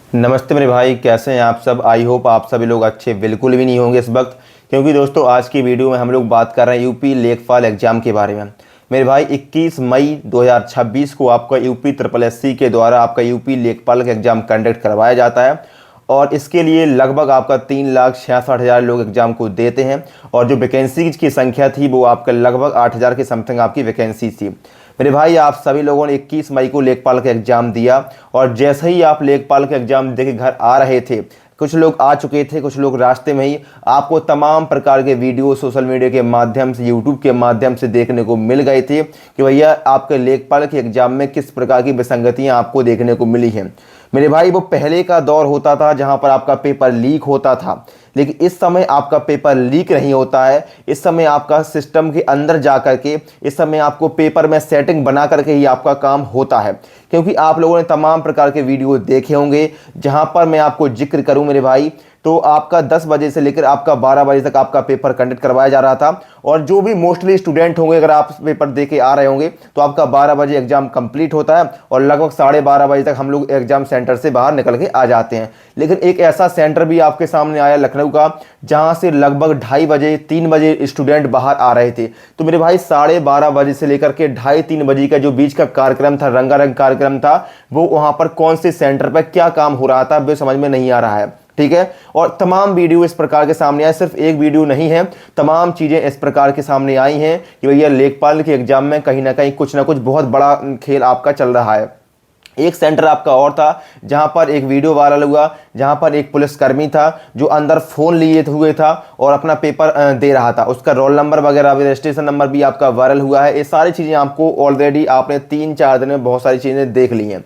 नमस्ते मेरे भाई, कैसे हैं आप सब। आई होप आप सभी लोग अच्छे बिल्कुल भी नहीं होंगे इस वक्त, क्योंकि दोस्तों आज की वीडियो में हम लोग बात कर रहे हैं यूपी लेखपाल एग्जाम के बारे में। मेरे भाई 21 मई 2026 को आपका यूपी ट्रिपल एससी के द्वारा आपका यूपी लेखपाल का एग्जाम कंडक्ट करवाया जाता है और इसके लिए लगभग आपका 3,66,000 लोग एग्जाम को देते हैं और जो वैकेंसी की संख्या थी वो आपका लगभग 8,000 के समथिंग आपकी वैकेंसी थी। मेरे भाई आप सभी लोगों ने 21 मई को लेखपाल का एग्जाम दिया और जैसे ही आप लेखपाल का एग्जाम देके घर आ रहे थे, कुछ लोग आ चुके थे, कुछ लोग रास्ते में ही आपको तमाम प्रकार के वीडियो सोशल मीडिया के माध्यम से, यूट्यूब के माध्यम से देखने को मिल गए थे कि भैया आपके लेखपाल के एग्जाम में किस प्रकार की विसंगतियां आपको देखने को मिली हैं। मेरे भाई वो पहले का दौर होता था जहां पर आपका पेपर लीक होता था, लेकिन इस समय आपका पेपर लीक नहीं होता है। इस समय आपका सिस्टम के अंदर जा करके इस समय आपको पेपर में सेटिंग बना करके ही आपका काम होता है, क्योंकि आप लोगों ने तमाम प्रकार के वीडियो देखे होंगे। जहां पर मैं आपको जिक्र करूं मेरे भाई, तो आपका 10 बजे से लेकर आपका 12 बजे तक आपका पेपर कंडक्ट करवाया जा रहा था और जो भी मोस्टली स्टूडेंट होंगे, अगर आप पेपर दे के आ रहे होंगे तो आपका 12 बजे एग्जाम कंप्लीट होता है और लगभग 12:30 बजे तक हम लोग एग्जाम सेंटर से बाहर निकल के आ जाते हैं। लेकिन एक ऐसा सेंटर भी आपके सामने आया लखनऊ का, जहां से लगभग 2:30 बजे 3 बजे स्टूडेंट बाहर आ रहे थे। तो मेरे भाई 12:30 बजे से लेकर के 2:30-3 बजे का जो बीच का कार्यक्रम था, रंगारंग कार्यक्रम था, वो वहां पर कौन से सेंटर पर क्या काम हो रहा था वो समझ में नहीं आ रहा है। ठीक है, और तमाम वीडियो इस प्रकार के सामने आए, सिर्फ एक वीडियो नहीं है, तमाम चीजें इस प्रकार के सामने आई हैं कि भैया लेखपाल के एग्जाम में कहीं ना कहीं कुछ ना कुछ बहुत बड़ा खेल आपका चल रहा है। एक सेंटर आपका और था जहां पर एक वीडियो वायरल हुआ, जहां पर एक पुलिसकर्मी था जो अंदर फोन लिए हुए था और अपना पेपर दे रहा था। उसका रोल नंबर वगैरह, रजिस्ट्रेशन नंबर भी आपका वायरल हुआ है। ये सारी चीजें आपको ऑलरेडी आपने 3-4 दिन में बहुत सारी चीजें देख ली हैं।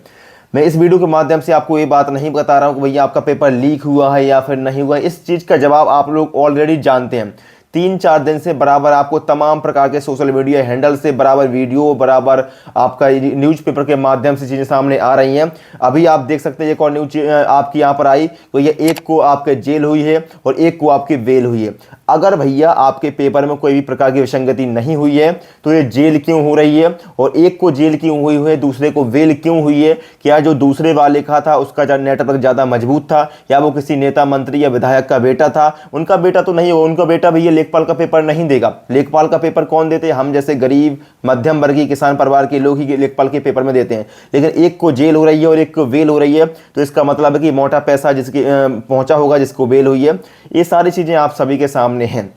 मैं इस वीडियो के माध्यम से आपको ये बात नहीं बता रहा हूँ कि भैया आपका पेपर लीक हुआ है या फिर नहीं हुआ है। इस चीज़ का जवाब आप लोग ऑलरेडी जानते हैं। 3-4 दिन से बराबर आपको तमाम प्रकार के सोशल मीडिया हैंडल से बराबर वीडियो, बराबर आपका न्यूज़पेपर के माध्यम से चीज़ें सामने आ रही हैं। अभी आप देख सकते हैं एक और न्यूज आपकी यहाँ पर आई, तो ये एक को आपके जेल हुई है और एक को आपकी बेल हुई है। अगर भैया आपके पेपर में कोई भी प्रकार की विसंगति नहीं हुई है तो ये जेल क्यों हो रही है और एक को जेल क्यों हुई है, दूसरे को बेल क्यों हुई है? क्या जो दूसरे वाले का था उसका नेटवर्क ज़्यादा मजबूत था, या वो किसी नेता मंत्री या विधायक का बेटा था? उनका बेटा तो नहीं हो, उनका बेटा भैया लेखपाल का पेपर नहीं देगा। लेखपाल का पेपर कौन देते हैं? हम जैसे गरीब मध्यम वर्गीय किसान परिवार के लोग ही लेखपाल के पेपर में देते हैं। लेकिन एक को जेल हो रही है और एक को बेल हो रही है, तो इसका मतलब है कि मोटा पैसा जिसके पहुंचा होगा, जिसको बेल हुई है। ये सारी चीज़ें आप सभी के सामने हैं।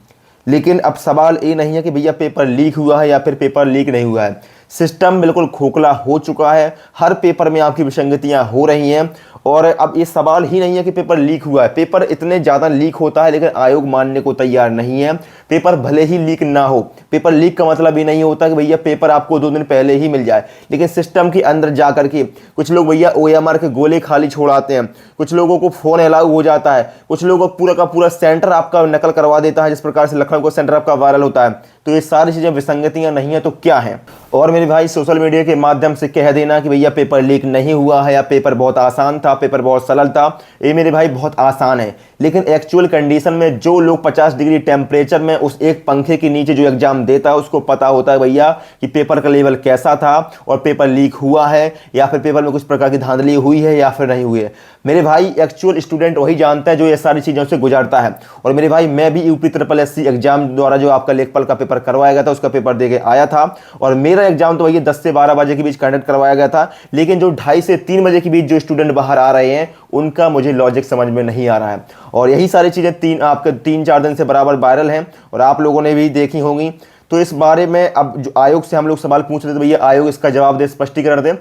लेकिन अब सवाल ये नहीं है कि भैया पेपर लीक हुआ है या फिर पेपर लीक नहीं हुआ है। सिस्टम बिल्कुल खोखला हो चुका है, हर पेपर में आपकी विसंगतियां हो रही हैं और अब ये सवाल ही नहीं है कि पेपर लीक हुआ है। पेपर इतने ज़्यादा लीक होता है लेकिन आयोग मानने को तैयार नहीं है। पेपर भले ही लीक ना हो, पेपर लीक का मतलब ही नहीं होता कि भैया पेपर आपको 2 दिन पहले ही मिल जाए, लेकिन सिस्टम के अंदर जा करके कुछ लोग भैया OMR के गोले खाली छोड़ाते हैं, कुछ लोगों को फ़ोन अलाउ हो जाता है, कुछ लोगों को पूरा का पूरा सेंटर आपका नकल करवा देता है, जिस प्रकार से लखनऊ का सेंटर आपका वायरल होता है। तो ये सारी चीज़ें विसंगतियाँ नहीं है तो क्या है? और मेरे भाई सोशल मीडिया के माध्यम से कह देना कि भैया पेपर लीक नहीं हुआ है या पेपर बहुत आसान था, पेपर बहुत सरल था, ये मेरे भाई बहुत आसान है। लेकिन एक्चुअल कंडीशन में जो लोग 50 डिग्री टेम्परेचर में उस एक पंखे के नीचे जो एग्जाम देता है उसको पता होता है भैया कि पेपर का लेवल कैसा था और पेपर लीक हुआ है या फिर पेपर में कुछ प्रकार की धांधली हुई है या फिर नहीं हुई है। मेरे भाई एक्चुअल स्टूडेंट वही जानता है जो ये सारी चीज़ों से गुजरता है। और मेरे भाई मैं भी यूपी ट्रिपल एससी एग्जाम द्वारा जो आपका लेखपाल का पेपर करवाया गया था उसका पेपर दे के आया था और मेरा एग्जाम तो भैया 10 से 12 बजे के बीच कंडक्ट करवाया गया था। लेकिन जो 2:30 से 3 बजे के बीच जो स्टूडेंट बाहर आ रहे हैं उनका मुझे लॉजिक समझ में नहीं आ रहा है। और यही सारी चीज़ें आपके 3-4 दिन से बराबर वायरल हैं और आप लोगों ने भी देखी होंगी। तो इस बारे में अब जो आयोग से हम लोग सवाल पूछ रहे थे, भैया आयोग इसका जवाब दे, स्पष्टीकरण दे।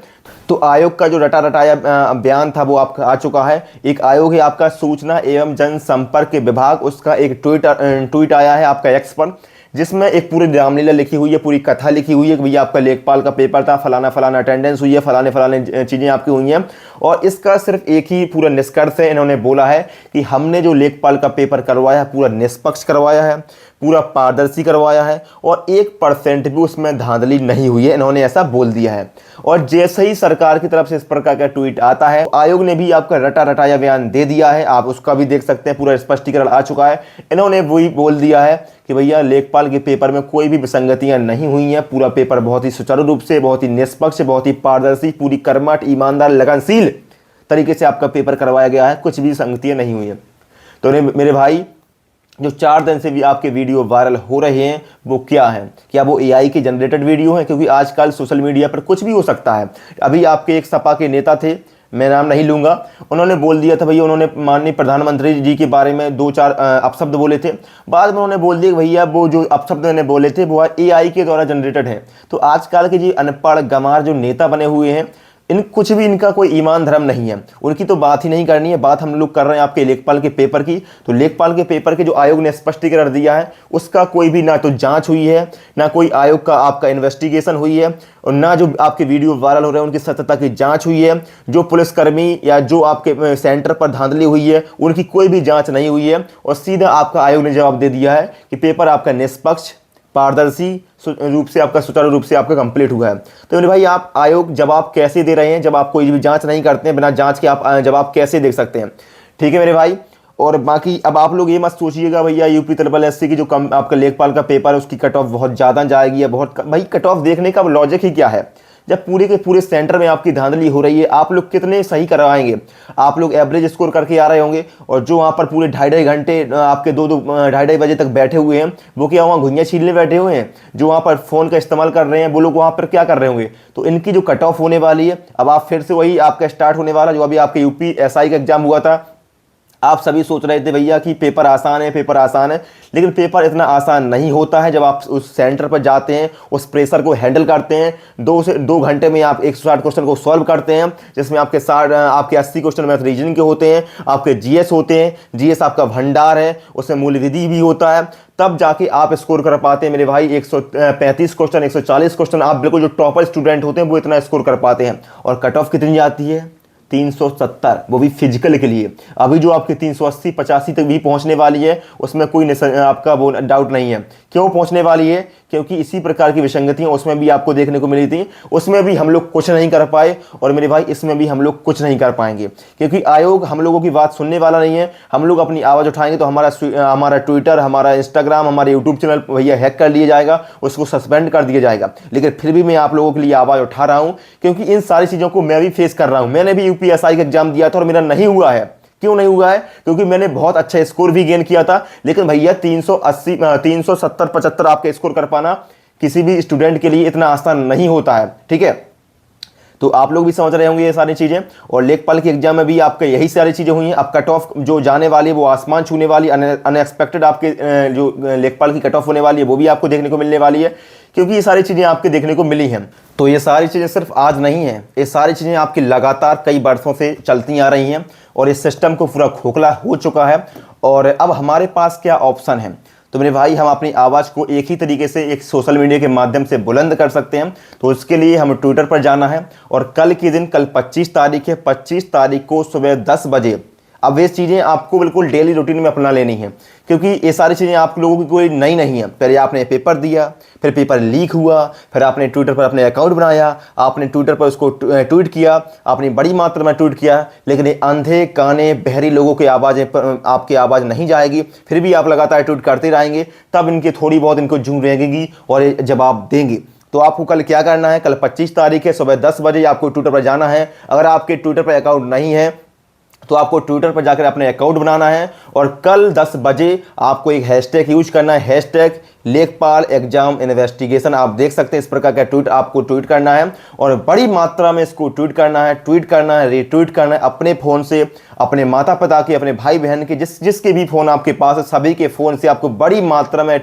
तो आयोग का जो रटा रटाया बयान था वो आपका आ चुका है। एक आयोग है आपका सूचना एवं जनसंपर्क विभाग, उसका एक ट्वीट आया है आपका एक्स पर, जिसमें एक पूरी रामलीला लिखी हुई है, पूरी कथा लिखी हुई है कि भैया आपका लेखपाल का पेपर था, फलाना फलाना अटेंडेंस हुई है, फलाने फलाने चीज़ें आपकी हुई हैं। और इसका सिर्फ एक ही पूरा निष्कर्ष है, इन्होंने बोला है कि हमने जो लेखपाल का पेपर करवाया है पूरा निष्पक्ष करवाया है, पूरा पारदर्शी करवाया है और 1% भी उसमें धांधली नहीं हुई है, इन्होंने ऐसा बोल दिया है। और जैसे ही सरकार की तरफ से इस प्रकार का ट्वीट आता है, आयोग ने भी आपका रटा रटाया बयान दे दिया है, आप उसका भी देख सकते हैं, पूरा स्पष्टीकरण आ चुका है। इन्होंने वही बोल दिया है कि भैया लेखपाल के पेपर में कोई भी विसंगतियां नहीं हुई हैं, पूरा पेपर बहुत ही सुचारू रूप से, बहुत ही निष्पक्ष, बहुत ही पारदर्शी, पूरी कर्मठ, ईमानदार, लगनशील तरीके से आपका पेपर करवाया गया है, कुछ भी संगतियाँ नहीं हुई है। तो मेरे भाई जो 4 दिन से भी आपके वीडियो वायरल हो रहे हैं वो क्या है? क्या वो एआई के जनरेटेड वीडियो हैं? क्योंकि आजकल सोशल मीडिया पर कुछ भी हो सकता है। अभी आपके एक सपा के नेता थे, मैं नाम नहीं लूंगा, उन्होंने बोल दिया था भैया, उन्होंने माननीय प्रधानमंत्री जी के बारे में 2-4 अपशब्द बोले थे। बाद में उन्होंने बोल दिया कि भैया वो जो अपशब्द उन्होंने बोले थे वो एआई के द्वारा जनरेटेड है। तो आजकल के जी अनपढ़ गंवार जो नेता बने हुए हैं, इन कुछ भी इनका कोई ईमान धर्म नहीं है, उनकी तो बात ही नहीं करनी है। बात हम लोग कर रहे हैं आपके लेखपाल के पेपर की। तो लेखपाल के पेपर के जो आयोग ने स्पष्टीकरण दिया है उसका कोई भी ना तो जांच हुई है, ना कोई आयोग का आपका इन्वेस्टिगेशन हुई है, और ना जो आपके वीडियो वायरल हो रहे हैं उनकी सत्यता की जांच हुई है। जो पुलिसकर्मी या जो आपके सेंटर पर धांधली हुई है उनकी कोई भी जाँच नहीं हुई है, और सीधा आपका आयोग ने जवाब दे दिया है कि पेपर आपका निष्पक्ष, पारदर्शी रूप से आपका सुचारू रूप से आपका कंप्लीट हुआ है। तो मेरे भाई आप आयोग जवाब कैसे दे रहे हैं जब आप कोई भी जांच नहीं करते हैं? बिना जांच के आप जवाब कैसे देख सकते हैं? ठीक है मेरे भाई। और बाकी अब आप लोग ये मत सोचिएगा भैया यूपी ट्रिपल एससी की जो आपका लेखपाल का पेपर है उसकी कट ऑफ बहुत ज़्यादा जाएगी या बहुत भाई कट ऑफ देखने का लॉजिक ही क्या है? जब पूरे के पूरे सेंटर में आपकी धांधली हो रही है, आप लोग कितने सही करवाएंगे? आप लोग एवरेज स्कोर करके आ रहे होंगे, और जो वहाँ पर पूरे 2.5 घंटे आपके 2-2 बजे तक बैठे हुए हैं वो क्या वहाँ घुइयाँ छीलने बैठे हुए हैं? जो वहाँ पर फ़ोन का इस्तेमाल कर रहे हैं वो लोग वहाँ पर क्या कर रहे होंगे? तो इनकी जो कट ऑफ होने वाली है, अब आप फिर से वही आपका स्टार्ट होने वाला जो अभी आपके यूपी एसआई का एग्जाम हुआ था। आप सभी सोच रहे थे भैया कि पेपर आसान है, पेपर आसान है, लेकिन पेपर इतना आसान नहीं होता है। जब आप उस सेंटर पर जाते हैं, उस प्रेशर को हैंडल करते हैं, 2 घंटे में आप 160 क्वेश्चन को सॉल्व करते हैं, जिसमें आपके 80 क्वेश्चन मैथ रीजनिंग के होते हैं, आपके जीएस होते हैं, जीएस आपका भंडार है, उसमें मूल्य विधि भी होता है, तब जाके आप स्कोर कर पाते हैं मेरे भाई 135 क्वेश्चन, 140 क्वेश्चन। आप बिल्कुल जो टॉपर स्टूडेंट होते हैं वो इतना स्कोर कर पाते हैं। और कट ऑफ कितनी जाती है? 370, वो भी फिजिकल के लिए। अभी जो आपके 380-85 तक भी पहुंचने वाली है उसमें कोई आपका वो डाउट नहीं है। क्यों पहुंचने वाली है? क्योंकि इसी प्रकार की विसंगतियां उसमें भी आपको देखने को मिली थी, उसमें भी हम लोग कुछ नहीं कर पाए, और मेरे भाई इसमें भी हम लोग कुछ नहीं कर पाएंगे, क्योंकि आयोग हम लोगों की बात सुनने वाला नहीं है। हम लोग अपनी आवाज़ उठाएंगे तो हमारा ट्विटर, हमारा इंस्टाग्राम, हमारे यूट्यूब चैनल भैया हैक कर लिया जाएगा, उसको सस्पेंड कर दिया जाएगा। लेकिन फिर भी मैं आप लोगों के लिए आवाज़ उठा रहा हूँ, क्योंकि इन सारी चीज़ों को मैं भी फेस कर रहा हूँ। मैंने भी यूपीएसआई का एग्जाम दिया था और मेरा नहीं हुआ है। क्यों नहीं हुआ है? क्योंकि मैंने बहुत अच्छा स्कोर भी गेन किया था, लेकिन भैया 380, 370-75 आपके स्कोर कर पाना किसी भी स्टूडेंट के लिए इतना आसान नहीं होता है। ठीक है, तो आप लोग भी समझ रहे होंगे ये सारी चीज़ें। और लेखपाल के एग्जाम में भी आपके यही सारी चीज़ें हुई हैं। अब कट ऑफ जो जाने वाली है वो आसमान छूने वाली, अनएक्सपेक्टेड आपके जो लेखपाल की कट ऑफ होने वाली है वो भी आपको देखने को मिलने वाली है, क्योंकि ये सारी चीज़ें आपके देखने को मिली हैं। तो ये सारी चीज़ें सिर्फ आज नहीं हैं, ये सारी चीज़ें आपकी लगातार कई वर्षों से चलती आ रही हैं, और इस सिस्टम को पूरा खोखला हो चुका है। और अब हमारे पास क्या ऑप्शन है? तो मेरे भाई हम अपनी आवाज़ को एक ही तरीके से एक सोशल मीडिया के माध्यम से बुलंद कर सकते हैं। तो उसके लिए हमें ट्विटर पर जाना है, और कल के दिन, कल 25 तारीख है, 25 तारीख को सुबह 10 बजे अब ये चीज़ें आपको बिल्कुल डेली रूटीन में अपना लेनी है, क्योंकि ये सारी चीज़ें आप लोगों की कोई नई नहीं है। पहले आपने पेपर दिया, फिर पेपर लीक हुआ, फिर आपने ट्विटर पर अपने अकाउंट बनाया, आपने ट्विटर पर उसको ट्वीट किया, आपने बड़ी मात्रा में ट्वीट किया, लेकिन ये अंधे काने बहरी लोगों की आवाज़ें आपकी आवाज़ नहीं जाएगी। फिर भी आप लगातार ट्वीट करते रहेंगे, तब इनकी थोड़ी बहुत इनको जून रहेगी और ये जवाब देंगे। तो आपको कल क्या करना है? कल 25 तारीख है, सुबह 10 बजे आपको ट्विटर पर जाना है। अगर आपके ट्विटर पर अकाउंट नहीं है तो आपको ट्विटर पर जाकर अपने अकाउंट बनाना है, और कल 10 बजे आपको एक हैशटैग यूज करना है, हैशटैग लेखपाल एग्जाम इन्वेस्टिगेशन। आप देख सकते हैं इस प्रकार का ट्वीट आपको ट्वीट करना है, और बड़ी मात्रा में इसको ट्वीट करना है, रीट्वीट करना है अपने फ़ोन से, अपने माता पिता के, अपने भाई बहन के, जिसके भी फ़ोन आपके पास है, सभी के फ़ोन से आपको बड़ी मात्रा में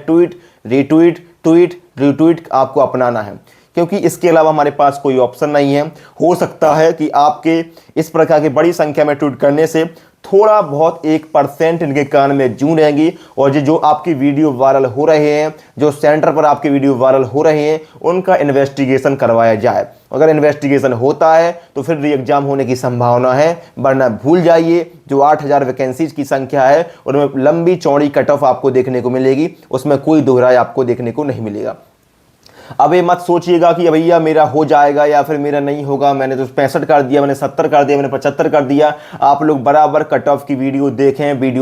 रीट्वीट आपको अपनाना है, क्योंकि इसके अलावा हमारे पास कोई ऑप्शन नहीं है। हो सकता है कि आपके इस प्रकार की बड़ी संख्या में ट्वीट करने से थोड़ा बहुत 1% इनके कान में जूं रहेंगी, और जो आपकी वीडियो वायरल हो रहे हैं, जो सेंटर पर आपके वीडियो वायरल हो रहे हैं, उनका इन्वेस्टिगेशन करवाया जाए। अगर इन्वेस्टिगेशन होता है तो फिर री एग्जाम होने की संभावना है, वरना भूल जाइए। जो 8000 वैकेंसीज की संख्या है उनमें लंबी चौड़ी कट ऑफ आपको देखने को मिलेगी, उसमें कोई दोहराई आपको देखने को नहीं मिलेगा। अब ये मत सोचिएगा कि भैया मेरा हो जाएगा या फिर मेरा नहीं होगा, मैंने तो 65 कर दिया, मैंने 70 कर दिया, मैंने 75 कर दिया। आप लोग बराबर कट ऑफ की वीडियो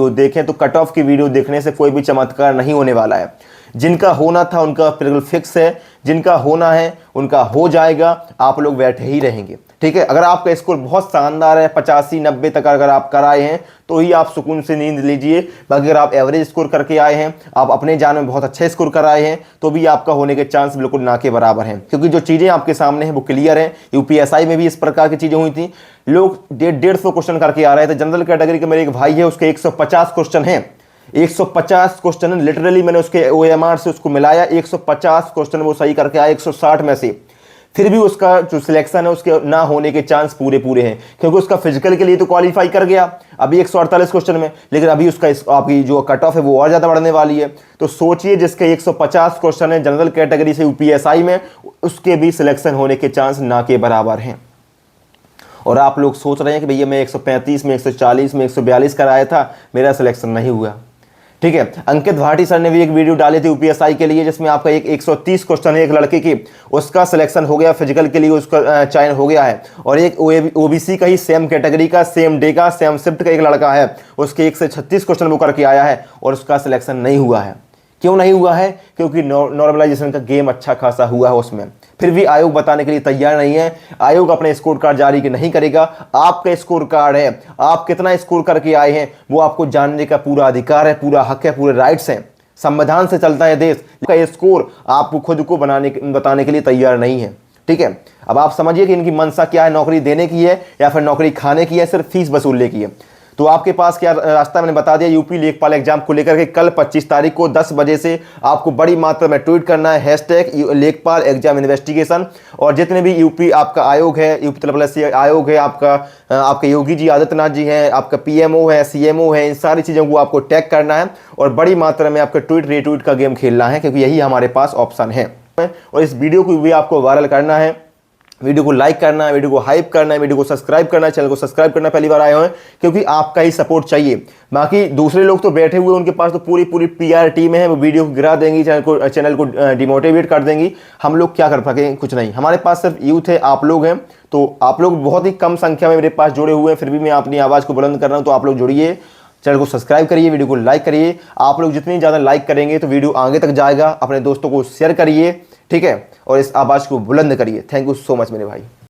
देखें तो कट ऑफ की वीडियो देखने से कोई भी चमत्कार नहीं होने वाला है। जिनका होना था उनका बिल्कुल फिक्स है, जिनका होना है उनका हो जाएगा, आप लोग बैठे ही रहेंगे। ठीक है, अगर आपका स्कोर बहुत शानदार है 85-90 तक अगर आप कराए हैं तो ही आप सुकून से नींद लीजिए। बाकी अगर आप एवरेज स्कोर करके आए हैं, आप अपने जान में बहुत अच्छे स्कोर कराए हैं, तो भी आपका होने के चांस बिल्कुल ना के बराबर हैं, क्योंकि जो चीज़ें आपके सामने हैं वो क्लियर हैं। यूपीएसआई में भी इस प्रकार की चीज़ें हुई थी, लोग 150 क्वेश्चन करके आ रहे थे। जनरल कैटेगरी के मेरे एक भाई है, उसके 150 क्वेश्चन हैं, 150 क्वेश्चन लिटरली मैंने उसके ओएमआर से उसको मिलाया, 150 क्वेश्चन वो सही करके आया 160 में से। फिर भी उसका जो सिलेक्शन है उसके ना होने के चांस पूरे पूरे हैं, क्योंकि उसका फिजिकल के लिए तो क्वालिफाई कर गया अभी 148 क्वेश्चन में, लेकिन अभी उसका आपकी जो कट ऑफ है वो और ज़्यादा बढ़ने वाली है। तो सोचिए जिसके 150 क्वेश्चन है जनरल कैटेगरी से यूपीएसआई में, उसके भी सिलेक्शन होने के चांस ना के बराबर हैं। और आप लोग सोच रहे हैं कि भैया मैं 135 में 140 में 142 कराया था, मेरा सिलेक्शन नहीं हुआ। ठीक है, अंकित भाटी सर ने भी एक वीडियो डाली थी यूपीएसआई के लिए, जिसमें आपका 130 क्वेश्चन है एक लड़के की, उसका सिलेक्शन हो गया, फिजिकल के लिए उसका चयन हो गया है। और एक ओबीसी का ही सेम कैटेगरी का, सेम डे का, सेम शिफ्ट का एक लड़का है, उसके 136 क्वेश्चन वो करके आया है और उसका सिलेक्शन नहीं हुआ है। क्यों नहीं हुआ है? क्योंकि नॉर्मलाइजेशन का गेम अच्छा खासा हुआ है उसमें। फिर भी आयोग बताने के लिए तैयार नहीं है। आयोग अपने स्कोर कार्ड जारी नहीं करेगा। आपका स्कोर कार्ड है, आप कितना स्कोर करके आए हैं वो आपको जानने का पूरा अधिकार है, पूरा हक है, पूरे राइट्स हैं। संविधान से चलता है देश का। स्कोर आपको खुद को बताने के लिए तैयार नहीं है। ठीक है, अब आप समझिए कि इनकी मंशा क्या है, नौकरी देने की है या फिर नौकरी खाने की है, सिर्फ फीस वसूलने की है। तो आपके पास क्या रास्ता मैंने बता दिया। यूपी लेखपाल एग्जाम को लेकर के कल 25 तारीख को 10 बजे से आपको बड़ी मात्रा में ट्वीट करना है, हैशटैग लेखपाल एग्जाम इन्वेस्टिगेशन। और जितने भी यूपी आपका आयोग है, यूपी SSC आयोग है, आपके योगी जी आदित्यनाथ जी हैं, आपका पीएमओ है, सीएमओ है, इन सारी चीज़ों को आपको टैग करना है और बड़ी मात्रा में आपका ट्वीट रीट्वीट का गेम खेलना है, क्योंकि यही हमारे पास ऑप्शन है। और इस वीडियो को भी आपको वायरल करना है, वीडियो को लाइक करना है, वीडियो को हाइप करना है, वीडियो को सब्सक्राइब करना है, चैनल को सब्सक्राइब करना पहली बार आए हैं, क्योंकि आपका ही सपोर्ट चाहिए। बाकी दूसरे लोग तो बैठे हुए, उनके पास तो पूरी पीआर टीम है, वो वीडियो को गिरा देंगी, चैनल को डिमोटिवेट कर देंगी। हम लोग क्या कर पाएंगे? कुछ नहीं। हमारे पास सिर्फ यूथ है, आप लोग हैं। तो आप लोग बहुत ही कम संख्या में मेरे पास जुड़े हुए हैं, फिर भी मैं अपनी आवाज़ को बुलंद कर रहा हूँ। तो आप लोग जुड़िए, चैनल को सब्सक्राइब करिए, वीडियो को लाइक करिए। आप लोग जितनी ज़्यादा लाइक करेंगे तो वीडियो आगे तक जाएगा। अपने दोस्तों को शेयर करिए, ठीक है, और इस आवाज़ को बुलंद करिए। थैंक यू सो मच मेरे भाई।